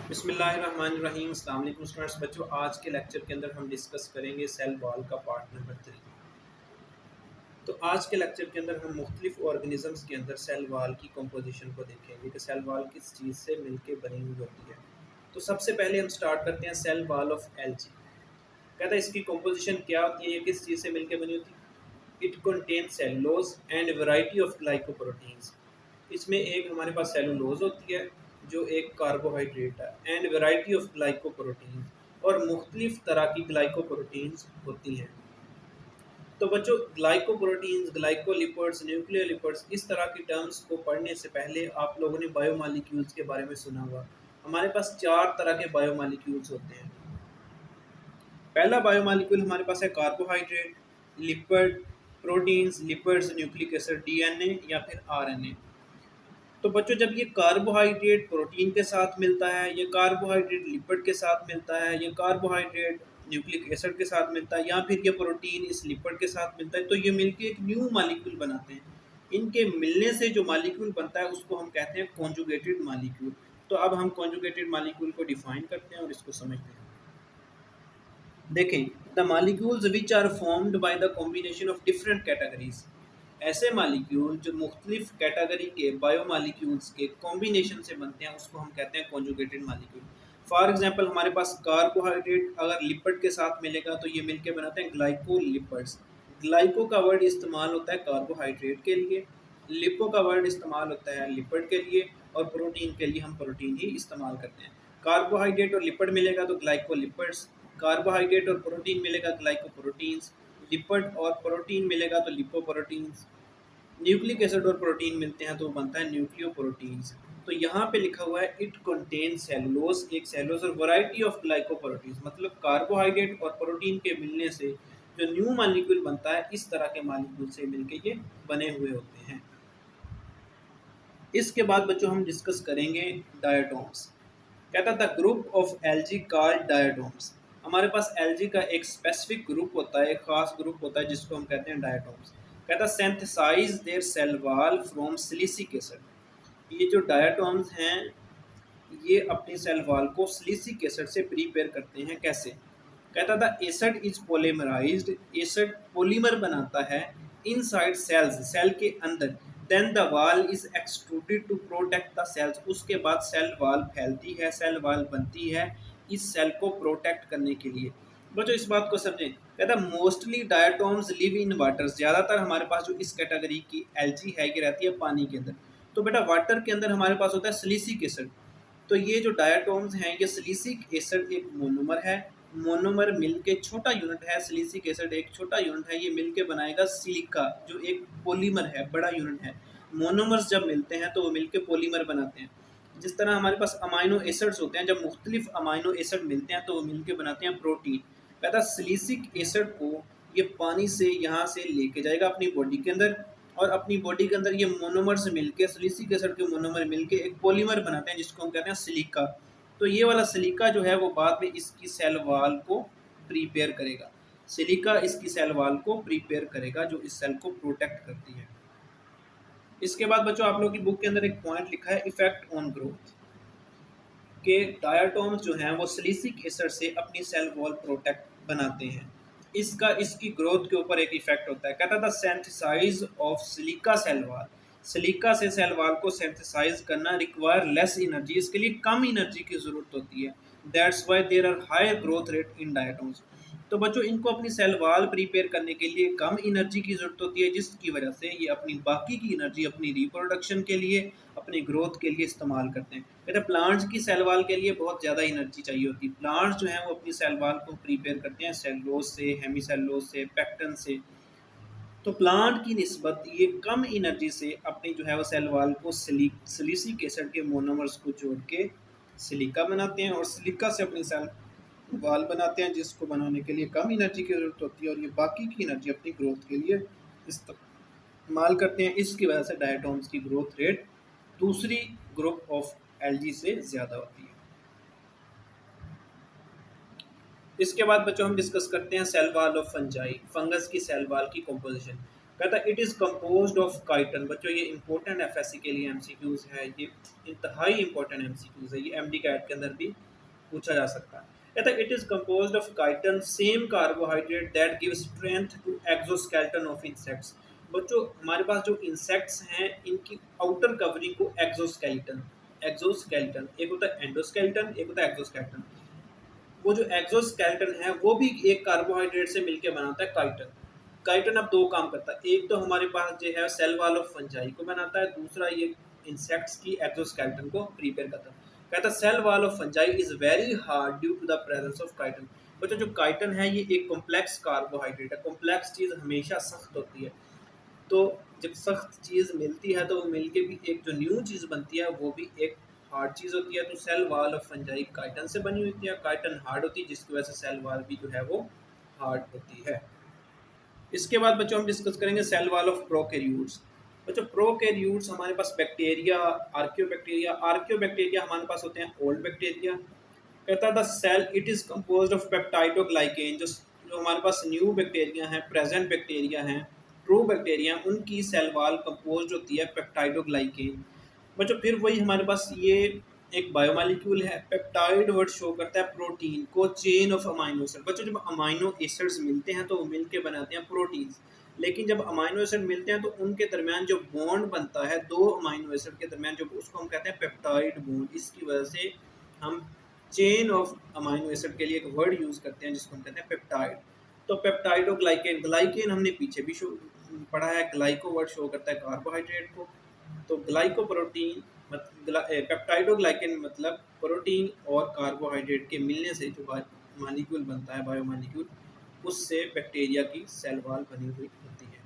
बिस्मिल्लाहिर्रहमानिर्रहीम। अस्सलाम वालेकुम स्टूडेंट्स। बच्चों, आज के लेक्चर के अंदर हम डिस्कस करेंगे सेल वॉल का पार्ट नंबर 3। तो आज के लेक्चर के अंदर हम मुख्तलिफ ऑर्गेनिजम्स के अंदर सेल वॉल की कंपोजिशन को देखेंगे कि सेल वॉल किस चीज़ से मिलके बनी हुई होती है। तो सबसे पहले हम स्टार्ट करते हैं सेल वॉल ऑफ एल्गी। कहता है इसकी कंपोजिशन क्या होती है, ये किस चीज़ से मिलके बनी होती है। It contain cellulose and variety of glycoproteins. इसमें एक हमारे पास सेलुलोज होती है जो एक कार्बोहाइड्रेट है, एंड वैरायटी ऑफ ग्लाइकोप्रोटीन, और मुख्तलिफ तरह की ग्लाइकोप्रोटीन्स होती हैं। तो बच्चों, ग्लाइकोप्रोटीन्स, ग्लाइकोलिपिड्स, न्यूक्लियोलिपिड्स, इस तरह की टर्म्स को पढ़ने से पहले आप लोगों ने बायोमॉलिक्यूल्स के बारे में सुना हुआ। हमारे पास 4 तरह के बायोमॉलिक्यूल्स होते हैं। पहला बायोमॉलिक्यूल हमारे पास है carbohydrate, lipid, proteins, lipids, nucleic acid, DNA या फिर आरएनए। तो बच्चों, जब ये कार्बोहाइड्रेट प्रोटीन के साथ मिलता है, ये कार्बोहाइड्रेट लिपिड के साथ मिलता है, ये कार्बोहाइड्रेट न्यूक्लिक एसिड के साथ मिलता है, या फिर ये प्रोटीन इस लिपिड के साथ मिलता है, तो ये मिलके एक न्यू मॉलिक्यूल बनाते हैं। इनके मिलने से जो मॉलिक्यूल बनता है उसको हम कहते हैं कॉन्जुगेटेड मॉलिक्यूल। तो अब हम कॉन्जुगेटेड मॉलिक्यूल को डिफाइन करते हैं और इसको समझते हैं। देखें, the molecules which are formed by the combination of different categories. ऐसे मालिक्यूल जो मुख्तलिफ कैटेगरी के बायोमालिक्यूल्स के कॉम्बिनेशन से बनते हैं उसको हम कहते हैं कॉन्जुगेटेड मालिक्यूल। फॉर एग्जांपल, हमारे पास कार्बोहाइड्रेट अगर लिपिड के साथ मिलेगा तो ये मिलके बनाते हैं ग्लाइकोलिपिड्स। ग्लाइको का वर्ड इस्तेमाल होता है कार्बोहाइड्रेट के लिए, लिपो का वर्ड इस्तेमाल होता है लिपिड के लिए, और प्रोटीन के लिए हम प्रोटीन ही इस्तेमाल करते हैं। कार्बोहाइड्रेट और लिपिड मिलेगा तो ग्लाइकोलिपिड्स, कार्बोहाइड्रेट और प्रोटीन मिलेगा ग्लाइकोप्रोटीन्स, लिपिड और प्रोटीन मिलेगा तो लिपोप्रोटीन्स, न्यूक्लिक एसिड और प्रोटीन मिलते हैं तो बनता है न्यूक्लियोप्रोटीन्स। तो यहाँ पे लिखा हुआ है इट कंटेन सेलुलोज, एक सेलुलोज, और वैरायटी ऑफ ग्लाइकोप्रोटीन्स, मतलब कार्बोहाइड्रेट और प्रोटीन के मिलने से जो न्यू मॉलिक्यूल बनता है, इस तरह के मॉलिक्यूल से मिलके ये बने हुए होते हैं। इसके बाद बच्चों हम डिस्कस करेंगे डायटोम्स। कहता था ग्रुप ऑफ एल्गी कॉल्ड डायटोम्स। हमारे पास एल्गी का एक स्पेसिफिक ग्रुप होता है, एक खास ग्रुप होता है जिसको हम कहते हैं डायटोम्स। कहता synthesize their cell wall from silicic acid. ये जो डायटोम्स हैं ये अपनी सेल वॉल को सिलिसिक एसिड से प्रिपेयर करते हैं। कैसे? कहता था acid is polymerized, acid polymer बनाता है इनसाइड सेल्स, सेल के अंदर। Then the wall is extruded to protect the cells. उसके बाद सेल वॉल फैलती है, सेल वॉल बनती है इस सेल को प्रोटेक्ट करने के लिए। बच्चों, इस बात को समझें। कहता मोस्टली डायटोम्स लिव इन वाटर। ज़्यादातर हमारे पास जो इस कैटेगरी की एल्गी है ये रहती है पानी के अंदर। तो बेटा, वाटर के अंदर हमारे पास होता है सिलिसिक एसिड। तो ये जो डायटोम्स हैं ये सिलिसिक एसिड एक मोनोमर है, मोनोमर मिलके छोटा यूनिट है, सिलिसिक एसिड एक छोटा यूनिट है, ये मिलके बनाएगा सिलिका जो एक पॉलीमर है, बड़ा यूनिट है। मोनोमर्स जब मिलते हैं तो वो मिलके पॉलीमर बनाते हैं। जिस तरह हमारे पास अमाइनो एसिड्स होते हैं, जब मुख्तलिफ अमाइनो एसिड मिलते हैं तो वो मिलके बनाते हैं प्रोटीन। कहता सिलिसिक एसिड को ये पानी से यहाँ से लेके जाएगा अपनी बॉडी के अंदर, और अपनी बॉडी के अंदर ये मोनोमर्स मिलके, सिलिसिक एसिड के मोनोमर मिलके एक पॉलीमर बनाते हैं जिसको हम कहते हैं सिलिका। तो ये वाला सिलिका जो है वो बाद में इसकी सेल वॉल को प्रिपेयर करेगा। सिलिका इसकी सेल वॉल को प्रिपेयर करेगा जो इस सेल को प्रोटेक्ट करती है। इसके बाद बच्चों, आप लोगों की बुक के अंदर एक पॉइंट लिखा है इफेक्ट ऑन ग्रोथ, के डायटोम्स जो हैं वो सिलिसिक एसिड से अपनी सेल वॉल प्रोटेक्ट बनाते हैं। इसकी ग्रोथ के ऊपर एक इफेक्ट होता है। कहता था synthesise of silica cell wall. Silica से सेल वॉल को सिंथेसाइज करना रिक्वायर लेस एनर्जी, इसके लिए कम एनर्जी की ज़रूरत होती है। That's why there are higher growth rate in diatoms. तो बच्चों, इनको अपनी सेल वॉल प्रिपेयर करने के लिए कम एनर्जी की ज़रूरत होती है, जिसकी वजह से ये अपनी बाकी की एनर्जी अपनी रिप्रोडक्शन के लिए, अपनी ग्रोथ के लिए इस्तेमाल करते हैं। कहते हैं प्लांट्स की सेल वॉल के लिए बहुत ज़्यादा एनर्जी चाहिए होती है। प्लांट्स जो हैं वो अपनी सेल वॉल को प्रिपेयर करते हैं सेलुलोज से, हेमीसेलुलोज से, पेक्टन से। तो प्लांट की निस्बत ये कम एनर्जी से अपनी जो है वो सेल वॉल को सिलिसिक एसिड के मोनोमर्स को जोड़ के सिलिका बनाते हैं, और सिलिका से अपनी सेल वॉल बनाते हैं जिसको बनाने के लिए कम एनर्जी की ज़रूरत होती है, और ये बाकी की एनर्जी अपनी ग्रोथ के लिए इस्तेमाल करते हैं। इसकी वजह से डायटोम्स की ग्रोथ रेट दूसरी ग्रुप ऑफ एल्गी से ज़्यादा होती है। इसके बाद बच्चों हम डिस्कस करते हैं cell wall of fungi, fungus की सेल वॉल की कंपोजिशन। कहता है it is composed of chitin. बच्चों ये इंपॉर्टेंट एफएससी के लिए एमसीक्यूज है, ये इंतहाई इंपॉर्टेंट एमसीक्यूज है, ये एमडी कैट के अंदर भी पूछा जा सकता है। कहता है it is composed of chitin same carbohydrate that give strength to exoskeleton of insects. बच्चों हमारे पास जो इंसेक्ट्स हैं इनकी आउटर कवरिंग को एक्सोस्केलेटन, एक्सोस्केलेटन एक होता है एंडोस्केलेटन, एक होता है एक्सोस्केलेटन। वो जो एक्सोस्केलेटन है वो भी एक कार्बोहाइड्रेट से मिलकर बनाता है काइटन। काइटन अब दो काम करता है, एक तो हमारे पास जो है सेल वॉल ऑफ फंजाई को बनाता है, दूसरा ये इंसेक्ट्स की एक्सोस्केलेटन को प्रिपेयर करता है। कहता है cell wall of fungi is very hard due to the presence of chitin. बच्चों जो काइटन है ये एक कॉम्प्लेक्स कार्बोहाइड्रेट है, कॉम्प्लेक्स चीज़ हमेशा सख्त होती है, तो जब सख्त चीज़ मिलती है तो वो मिलके भी एक जो न्यू चीज़ बनती है वो भी एक हार्ड चीज़ होती है। तो cell wall of fungi chitin से बनी होती है, काइटन हार्ड होती है जिसकी वजह से सेल वॉल भी जो है वो हार्ड होती है। इसके बाद बच्चों हम डिस्कस करेंगे सेल वॉल ऑफ प्रोकैरियोट्स। बच्चों प्रोकैरियोट्स हमारे पास बैक्टीरिया, आर्कियोबैक्टीरिया, आर्कियोबैक्टीरिया हमारे पास होते हैं ओल्ड बैक्टीरिया। कहता है the cell it is composed of peptidoglycan. जो हमारे पास न्यू बैक्टीरिया हैं, प्रेजेंट बैक्टीरिया हैं, ट्रू बैक्टीरिया, उनकी सेल वॉल कंपोज्ड होती है पेप्टाइडोग्लाइकेन। बच्चों फिर वही हमारे पास ये एक बायोमॉलिक्यूल है, पेप्टाइड वर्ड शो करता है प्रोटीन को, चेन ऑफ अमाइनो एसिड। बच्चों जब अमाइनो एसिड्स मिलते हैं तो वो मिलके बनाते हैं प्रोटीन्स, लेकिन जब अमाइनो एसिड मिलते हैं तो उनके दरमियान जो बॉन्ड बनता है दो अमाइनो एसिड के दरमियान, जो उसको हम कहते हैं पेप्टाइड बॉन्ड। इसकी वजह से हम चेन ऑफ अमाइनो एसिड के लिए एक वर्ड यूज़ करते हैं जिसको हम कहते हैं पेप्टाइड। तो पेप्टाइडो ग्लाइकेन, ग्लाइकेन हमने पीछे भी शो पढ़ा है, ग्लाइको वर्ड शो करता है कार्बोहाइड्रेट को। तो ग्लाइको प्रोटीन पेप्टाइडोग्लाइकेन मतलब प्रोटीन और कार्बोहाइड्रेट के मिलने से जो मॉलिक्यूल बनता है, बायोमॉलिक्यूल, उससे बैक्टीरिया की सेल वॉल बनी हुई होती है।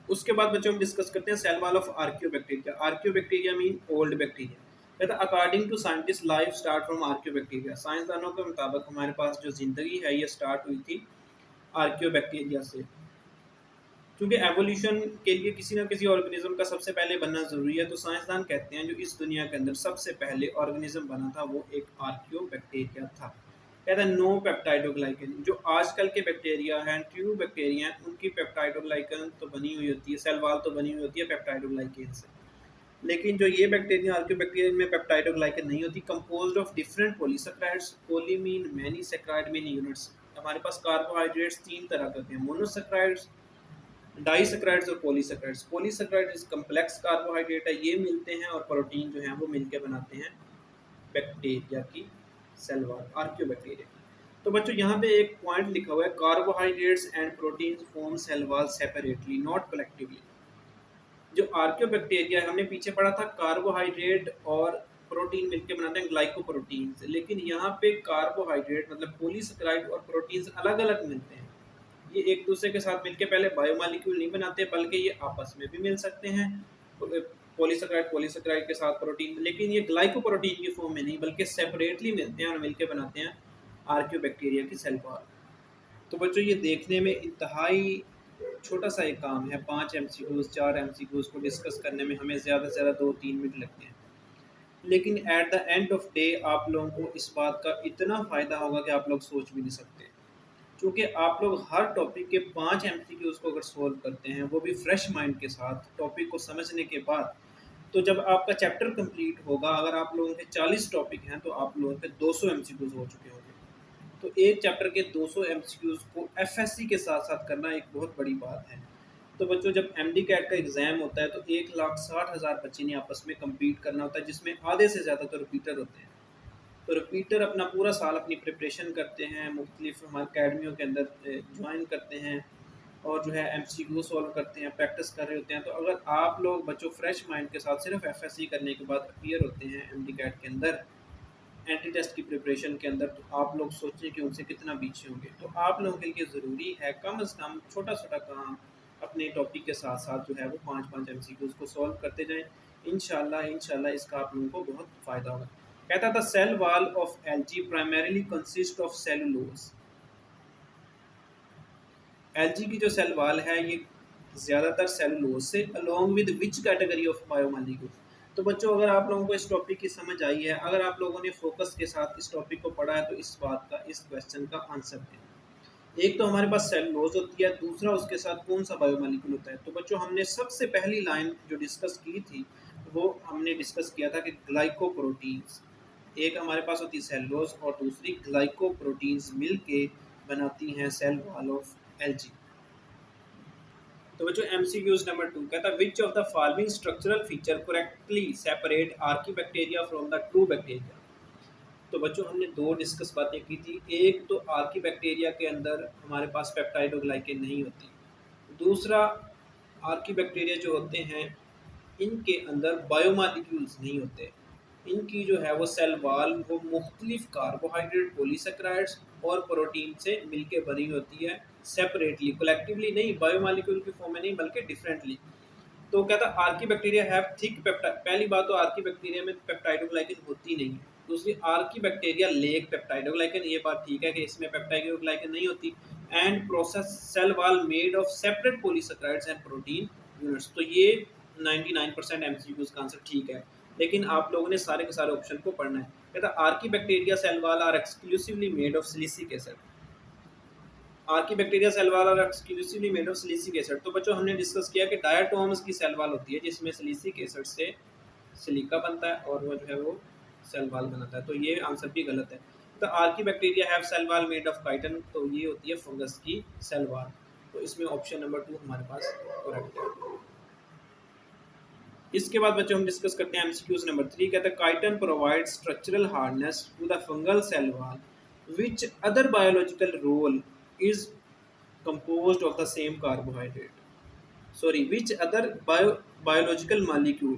उसके बाद बच्चों हम डिस्कस करते हैं cell wall of archaeobacteria. Archaeobacteria mean old bacteria. कहता है according to scientist life start from archaeobacteria. साइंसदानों के मुताबिक हमारे पास जो जिंदगी है ये स्टार्ट हुई थी आर्कियोबैक्टीरिया से। क्योंकि एवोल्यूशन के लिए किसी ना किसी ऑर्गेनिज्म का सबसे पहले बनना ज़रूरी है, तो साइंसदान कहते हैं जो इस दुनिया के अंदर सबसे पहले ऑर्गेनिज्म बना था वो एक आर्कियोबैक्टीरिया था। कहता है नो पेप्टाइडोग्लाइकन। जो आजकल के बैक्टीरिया हैं, ट्यूब बैक्टीरिया हैं, उनकी पेप्टाइडोग्लाइकन तो बनी हुई होती है, सेल वॉल तो बनी हुई होती है पेप्टाइडोग्लाइकन से, लेकिन जो ये बैक्टीरिया आर्कियोबैक्टीरिया में पेप्टाइडोग्लाइकन नहीं होती। Composed of different polysaccharides, poly mean many, saccharide mean units. हमारे पास कार्बोहाइड्रेट्स तीन तरह के होते हैं, मोनोसेकेराइड्स, डाइसेकेराइड्स और पॉलीसेकेराइड्स। पॉलीसेकेराइड इस कम्प्लेक्स कार्बोहाइड्रेट है, ये मिलते हैं और प्रोटीन जो है वो मिलकर बनाते हैं बैक्टीरिया की सेल वॉल, आर्कियोबैक्टीरिया। तो बच्चों यहाँ पे एक पॉइंट लिखा हुआ है, carbohydrates and proteins form cell wall separately not collectively. जो आर्कियोबैक्टीरिया हमने पीछे पढ़ा था कार्बोहाइड्रेट और प्रोटीन मिलकर बनाते हैं ग्लाइकोप्रोटीन, लेकिन यहाँ पे कार्बोहाइड्रेट मतलब पॉलीसेकेराइड और प्रोटीन्स अलग अलग मिलते हैं। ये एक दूसरे के साथ मिलकर पहले बायोमॉलिक्यूल नहीं बनाते, बल्कि ये आपस में भी मिल सकते हैं, पॉलीसेकेराइड के साथ प्रोटीन, लेकिन ये ग्लाइकोप्रोटीन की फॉर्म में नहीं बल्कि सेपरेटली मिलते हैं और मिलकर बनाते हैं आर्कियोबैक्टीरिया की सेल वॉल। तो बच्चों ये देखने में इंतहाई छोटा सा एक काम है, 5 MCQs 4 MCQs को डिस्कस करने में हमें ज़्यादा से ज़्यादा 2-3 मिनट लगते हैं, लेकिन at the end of day आप लोगों को इस बात का इतना फ़ायदा होगा कि आप लोग सोच भी नहीं सकते। क्योंकि आप लोग हर टॉपिक के 5 MCQs को अगर सोल्व करते हैं, वो भी फ्रेश माइंड के साथ टॉपिक को समझने के बाद, तो जब आपका चैप्टर कंप्लीट होगा, अगर आप लोगों के 40 टॉपिक हैं तो आप लोगों के 200 MCQs हो चुके होंगे। तो एक चैप्टर के 200 MCQs को FSC के साथ साथ करना एक बहुत बड़ी बात है। तो बच्चों जब MD कैट का एग्ज़ाम होता है तो 1,60,000 बच्चे ने आपस में कम्पीट करना होता है, जिसमें आधे से ज़्यादा तो रिपीटर होते हैं। तो रिपीटर अपना पूरा साल अपनी प्रिपरेशन करते हैं, मुख्तलिफ हमारे अकेडमियों के अंदर ज्वाइन करते हैं और जो है MCQ सॉल्व करते हैं, प्रैक्टिस कर रहे होते हैं। तो अगर आप लोग बच्चों फ्रेश माइंड के साथ सिर्फ FSC करने के बाद अपीयर होते हैं MD कैट के अंदर, एंटी टेस्ट की प्रिपरेशन के अंदर, तो आप लोग सोचें कि उनसे कितना पीछे होंगे। तो आप लोगों के लिए ज़रूरी है कम से कम छोटा छोटा काम अपने टॉपिक के साथ साथ जो है वो 5-5 MCQs को सॉल्व करते जाएँ। इंशाल्लाह इसका आप लोगों को बहुत फ़ायदा होगा। कहता था cell wall of algae primarily consist of cellulose. Algae की जो सेल वॉल है ये ज़्यादातर सेलुलोज से, along with which category of biomolecule. तो बच्चों अगर आप लोगों को इस टॉपिक की समझ आई है, अगर आप लोगों ने फोकस के साथ इस टॉपिक को पढ़ा है, तो इस बात का, इस क्वेश्चन का आंसर दें। एक तो हमारे पास सेलुलोज होती है, दूसरा उसके साथ कौन सा बायोमॉलिक्यूल होता है। तो बच्चों हमने सबसे पहली लाइन जो डिस्कस की थी वो हमने डिस्कस किया था कि ग्लाइकोप्रोटीन्स, एक हमारे पास होती है सेलुलोज और दूसरी ग्लाइकोप्रोटीन्स मिलके बनाती हैं सेल वॉल ऑफ एल्गी। तो बच्चों एमसीक्यूज नंबर 2 कहता है which of the following structural feature correctly separate archaebacteria from the true bacteria. तो बच्चों हमने दो डिस्कस बातें की थी, एक तो आर्कीबैक्टीरिया के अंदर हमारे पास पेप्टाइडोग्लाइकेन नहीं होती, दूसरा आर्कीबैक्टीरिया जो होते हैं इनके अंदर बायोमॉलिक्यूल्स नहीं होते, इनकी जो है वो सेल वॉल वो मुख्तलिफ कार्बोहाइड्रेट पॉलीसेकेराइड्स और प्रोटीन से मिलके बनी होती है, सेपरेटली, कलेक्टिवली नहीं, बायोमॉलिक्यूल की फॉर्म में नहीं बल्कि डिफरेंटली। तो कहता Archie bacteria have thick peptide, पहली बात तो आर्की बैक्टीरिया में पेप्टाइडोग्लाइकन होती नहीं है, दूसरी आर्की बैक्टीरिया लेक पेप्टाइडोग्लाइकन, ये बात ठीक है कि इसमें पेप्टाइडोग्लाइकन नहीं होती, and process cell wall made of separate polysaccharides and protein units. तो ये 99% एमसीक्यूज का आंसर ठीक है, लेकिन आप लोगों ने सारे के सारे ऑप्शन को पढ़ना है। कहता archaebacteria cell wall are exclusively made of silicic acid, archaebacteria cell wall और exclusively made of silicic acid. तो बच्चों हमने डिस्कस किया कि डायटोम्स की सेल वॉल होती है जिसमें सिलिसिक एसिड से सिलिका बनता है और वो जो है वो सेल वॉल बनाता है, तो ये आंसर भी गलत है। तो archaebacteria have cell wall made of chitin, तो ये होती है फंगस की सेल वॉल, तो इसमें ऑप्शन नंबर 2 हमारे पास करेक्ट है। इसके बाद बच्चों हम डिस्कस करते हैं एमसीक्यूज नंबर 3, कहता है chitin provide structural hardness to the fungal cell wall which other biological role is composed of the same carbohydrate, sorry which other biological molecule।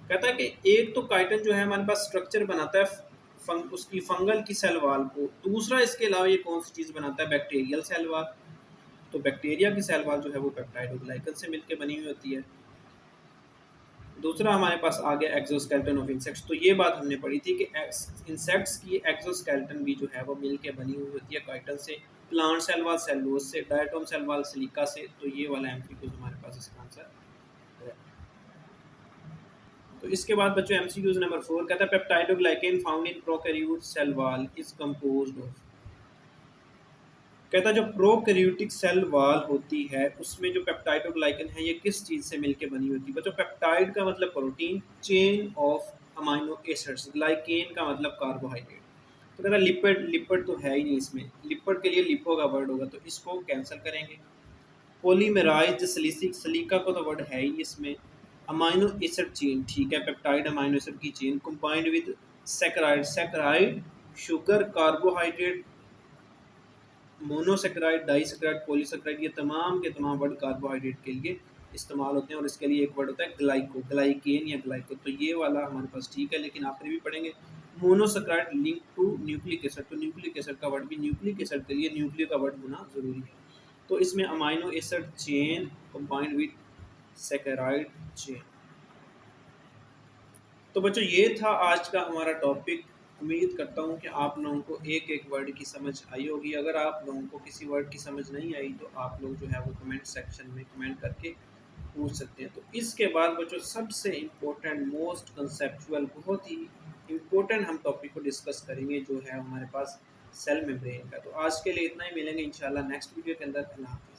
कहता है कि एक तो काइटन जो है हमारे पास स्ट्रक्चर बनाता है उसकी फंगल की सेल वॉल को, दूसरा इसके अलावा ये कौन सी चीज बनाता है, बैक्टीरियल सेल वॉल। तो बैक्टीरिया की सेल वॉल जो है वो पेप्टाइडोग्लाइकन से मिलकर बनी हुई होती है। दूसरा हमारे पास आ गया एक्सोस्केलेटन ऑफ इंसेक्ट्स, तो ये बात हमने पढ़ी थी कि इंसेक्ट्स की एक्सोस्केलेटन भी जो है वो मिलके बनी हुई होती है काइटन से, प्लांट सेल वॉल सेलुलोज से, डायटोम सेल वॉल सिलिका से। तो ये वाला एमसीक्यू हमारे पास इसका आंसर है। तो इसके बाद बच्चों एमसीक्यूज नंबर 4 कहता है peptidoglycan found in prokaryote cell wall is composed of. कहता है जो प्रोकैरियोटिक सेल वॉल होती है उसमें जो पेप्टाइडोग्लाइकन है ये किस चीज़ से मिलके बनी होती है। बच्चों पेप्टाइड का मतलब protein, chain of amino acids, glycan का मतलब कार्बोहाइड्रेट। तो कहता है लिपिड, लिपिड तो है ही नहीं इसमें, लिपिड के लिए लिपो का वर्ड होगा तो इसको कैंसिल करेंगे। पॉलीमेराइज्ड सिलिसिक, सिलिका को तो वर्ड है ही इसमें। अमाइनो एसिड चेन, ठीक है, पेप्टाइड अमाइनो एसिड की chain combined with saccharide, saccharide sugar, carbohydrate, monosaccharide, disaccharide, polysaccharide, ये तमाम के तमाम वर्ड कार्बोहाइड्रेट के लिए इस्तेमाल होते हैं और इसके लिए एक वर्ड होता है ग्लाइको, ग्लाइकेन या ग्लाइको। तो ये वाला हमारे पास ठीक है, लेकिन आखिर भी पढ़ेंगे monosaccharide link to nucleic acid, तो न्यूक्लिक एसिड का वर्ड भी न्यूक्लिक एसिड के लिए न्यूक्लियो का वर्ड होना जरूरी है। तो इसमें amino acid chain combined with saccharide chain. तो बच्चों ये था आज का हमारा टॉपिक। उम्मीद करता हूँ कि आप लोगों को एक एक वर्ड की समझ आई होगी। अगर आप लोगों को किसी वर्ड की समझ नहीं आई तो आप लोग जो है वो कमेंट सेक्शन में कमेंट करके पूछ सकते हैं। तो इसके बाद बच्चों सबसे इम्पोर्टेंट, मोस्ट कंसेप्चुअल, बहुत ही इम्पोर्टेंट हम टॉपिक को डिस्कस करेंगे जो है हमारे पास सेल मेम्ब्रेन का। तो आज के लिए इतना ही, मिलेंगे इंशाल्लाह नेक्स्ट वीडियो के अंदर। अल्लाह हाफ़िज़।